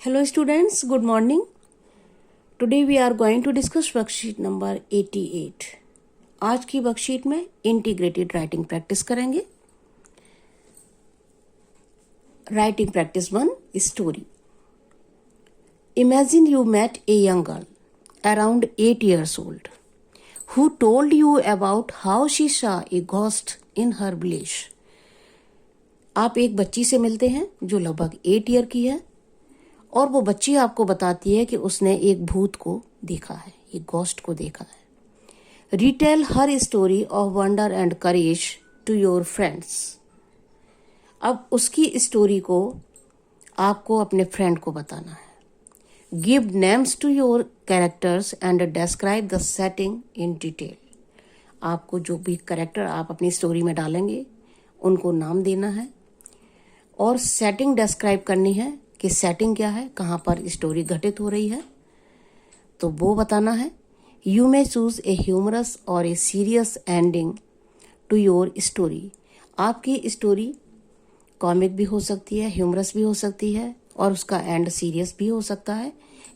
Hello students, good morning. Today we are going to discuss worksheet number 88. आज की worksheet में integrated writing practice करेंगे. Writing practice 1 story. Imagine you met a young girl around 8 years old who told you about how she saw a ghost in her village. आप एक बच्ची से मिलते हैं जो लगभग 8 ईयर की है और वो बच्ची आपको बताती है कि उसने एक भूत को देखा है, एक गोस्ट को देखा है. Retell her story of wonder and courage to your friends. अब उसकी स्टोरी को आपको अपने फ्रेंड को बताना है. Give names to your characters and describe the setting in detail. आपको जो भी कैरेक्टर आप अपनी स्टोरी में डालेंगे उनको नाम देना है और सेटिंग डिस्क्राइब करनी है कि सेटिंग क्या है, कहाँ पर स्टोरी घटित हो रही है, तो वो बताना है. You may choose a humorous और a serious ending to your story. आपकी स्टोरी कॉमिक भी हो सकती है, ह्यूमरस भी हो सकती है और उसका एंड सीरियस भी हो सकता है.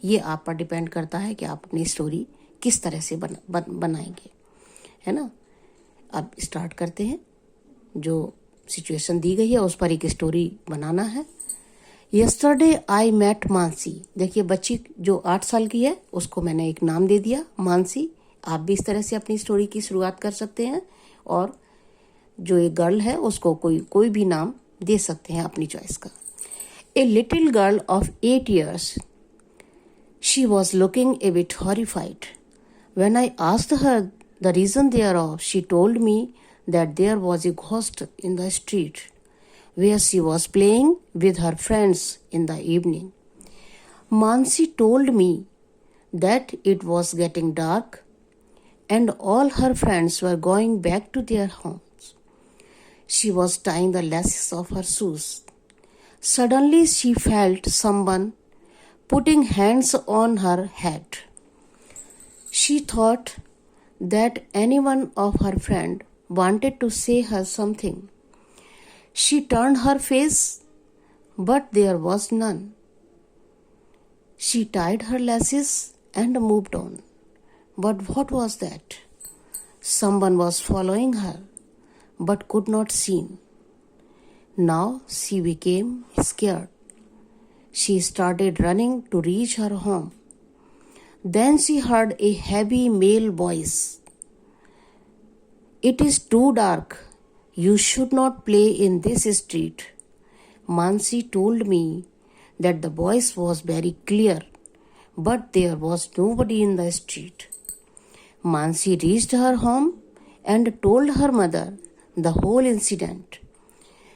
ये आप पर डिपेंड करता है कि आप अपनी स्टोरी किस तरह से बनाएंगे, है ना. अब स्टार्ट करते हैं. जो सिचुएशन दी गई है उस पर एक स्टोरी बनाना है. Yesterday I met Mansi. देखिए बच्ची जो 8 साल की है उसको मैंने एक नाम दे दिया, मानसी. आप भी इस तरह से अपनी स्टोरी की शुरुआत कर सकते हैं और जो एक गर्ल है उसको कोई भी नाम दे सकते हैं अपनी चॉइस का. A little girl of 8 years. She was looking a bit horrified. When I asked her the reason thereof, she told me that there was a ghost in the street where she was playing with her friends in the evening. Mansi told me that it was getting dark and all her friends were going back to their homes. She was tying the laces of her shoes. Suddenly she felt someone putting hands on her head. She thought that any one of her friend wanted to say her something. She turned her face, but there was none. She tied her laces and moved on. But what was that? Someone was following her, but could not seen. Now she became scared. She started running to reach her home. Then she heard a heavy male voice. It is too dark. You should not play in this street. Mansi told me that the voice was very clear, but there was nobody in the street. Mansi reached her home and told her mother the whole incident.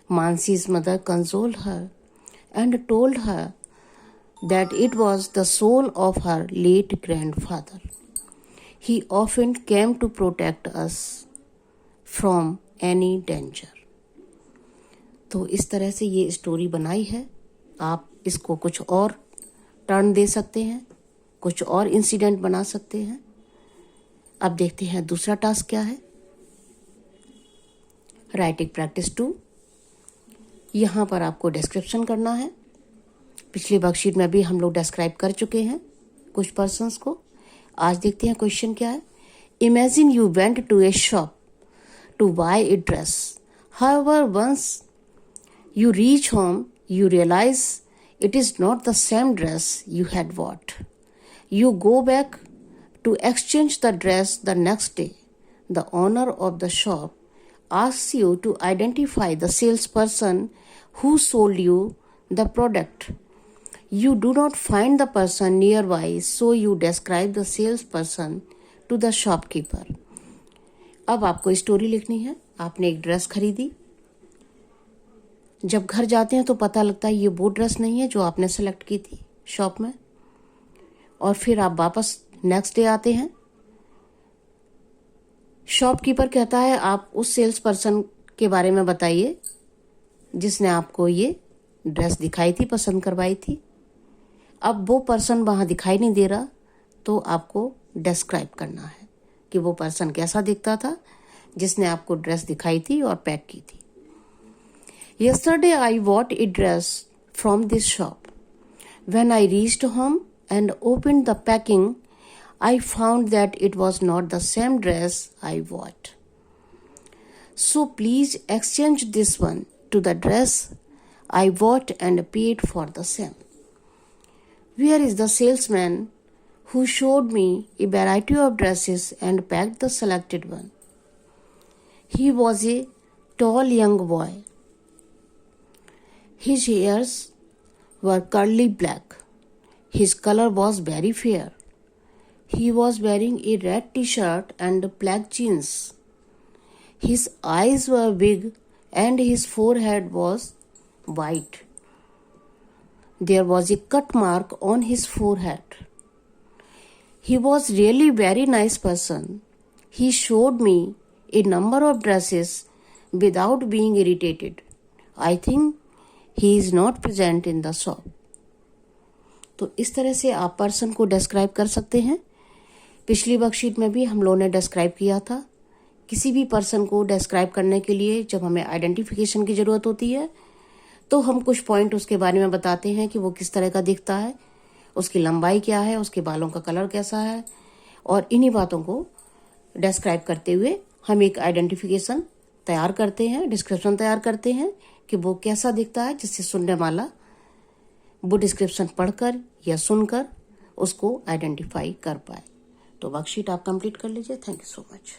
Mansi's mother consoled her and told her that it was the soul of her late grandfather. He often came to protect us from any danger. तो इस तरह से ये story बनाई है. आप इसको कुछ और टर्न दे सकते हैं, कुछ और इंसिडेंट बना सकते हैं. अब देखते हैं दूसरा टास्क क्या है. Writing practice 2. यहाँ पर आपको डिस्क्रिप्शन करना है. पिछली वर्कशीट में भी हम लोग डिस्क्राइब कर चुके हैं कुछ पर्सन्स को. आज देखते हैं क्वेश्चन क्या है. Imagine you went to a shop to buy a dress. However, once you reach home, you realize it is not the same dress you had bought. You go back to exchange the dress the next day. The owner of the shop asks you to identify the salesperson who sold you the product. You do not find the person nearby, so you describe the salesperson to the shopkeeper. अब आपको story लिखनी है. आपने एक dress खरीदी. जब घर जाते हैं तो पता लगता है ये वो ड्रेस नहीं है जो आपने सेलेक्ट की थी शॉप में. और फिर आप वापस नेक्स्ट डे आते हैं. शॉपकीपर कहता है आप उस सेल्स पर्सन के बारे में बताइए जिसने आपको ये ड्रेस दिखाई थी, पसंद करवाई थी. अब वो पर्सन वहाँ दिखाई नहीं दे रहा तो आपको डिस्क्राइब करना है कि वो पर्सन कैसा दिखता था जिसने आपको ड्रेस दिखाई थी और पैक की थी. Yesterday I bought a dress from this shop. When I reached home and opened the packing, I found that it was not the same dress I bought. So please exchange this one to the dress I bought and paid for the same. Where is the salesman who showed me a variety of dresses and packed the selected one? He was a tall young boy. His hairs were curly black. His color was very fair. He was wearing a red t-shirt and black jeans. His eyes were big and his forehead was white. There was a cut mark on his forehead. He was really very nice person. He showed me a number of dresses without being irritated. I think he is not present in the shop. तो इस तरह से आप person को describe कर सकते हैं। पिछली वर्कशीट में भी हम लोगों ने डिस्क्राइब किया था। किसी भी पर्सन को डिस्क्राइब करने के लिए जब हमें आइडेंटिफिकेशन की ज़रूरत होती है तो हम कुछ पॉइंट उसके बारे में बताते हैं कि वो किस तरह का दिखता है, उसकी लंबाई क्या है, उसके बालों का कलर कैसा है, और इन्हीं बातों को डिस्क्राइब करते हुए हम एक आइडेंटिफिकेशन तैयार करते हैं, डिस्क्रिप्शन तैयार करते हैं कि वो कैसा दिखता है, जिससे सुनने वाला वो डिस्क्रिप्शन पढ़कर या सुनकर उसको आइडेंटिफाई कर पाए। तो वर्कशीट आप कंप्लीट कर लीजिए। Thank you so much.